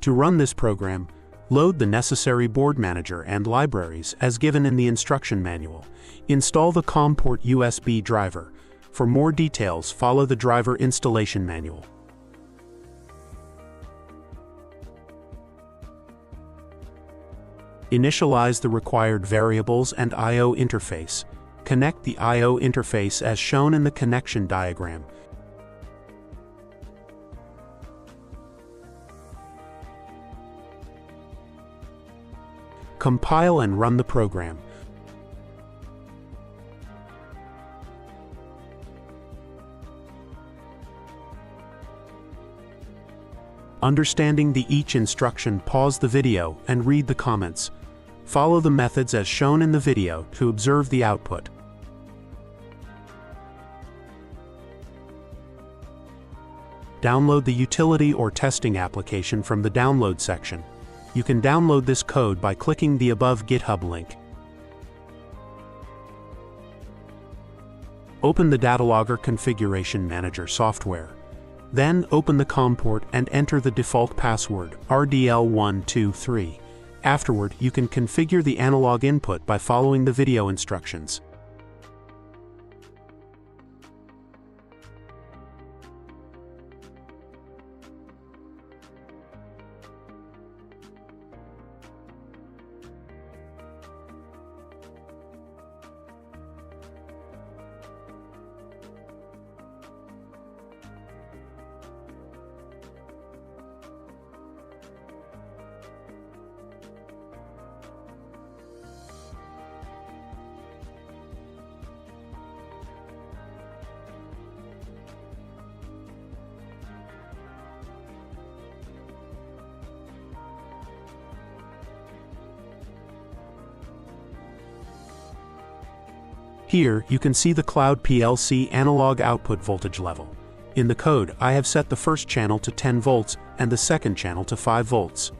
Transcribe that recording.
To run this program, load the necessary board manager and libraries as given in the instruction manual. Install the COM port USB driver. For more details, follow the driver installation manual. Initialize the required variables and I/O interface. Connect the I/O interface as shown in the connection diagram. Compile and run the program. Understanding each instruction, pause the video and read the comments. Follow the methods as shown in the video to observe the output. Download the utility or testing application from the download section. You can download this code by clicking the above GitHub link. Open the datalogger configuration manager software. Then open the COM port and enter the default password, RDL123. Afterward, you can configure the analog input by following the video instructions. Here, you can see the Cloud PLC analog output voltage level. In the code, I have set the first channel to 10 volts and the second channel to 5 volts.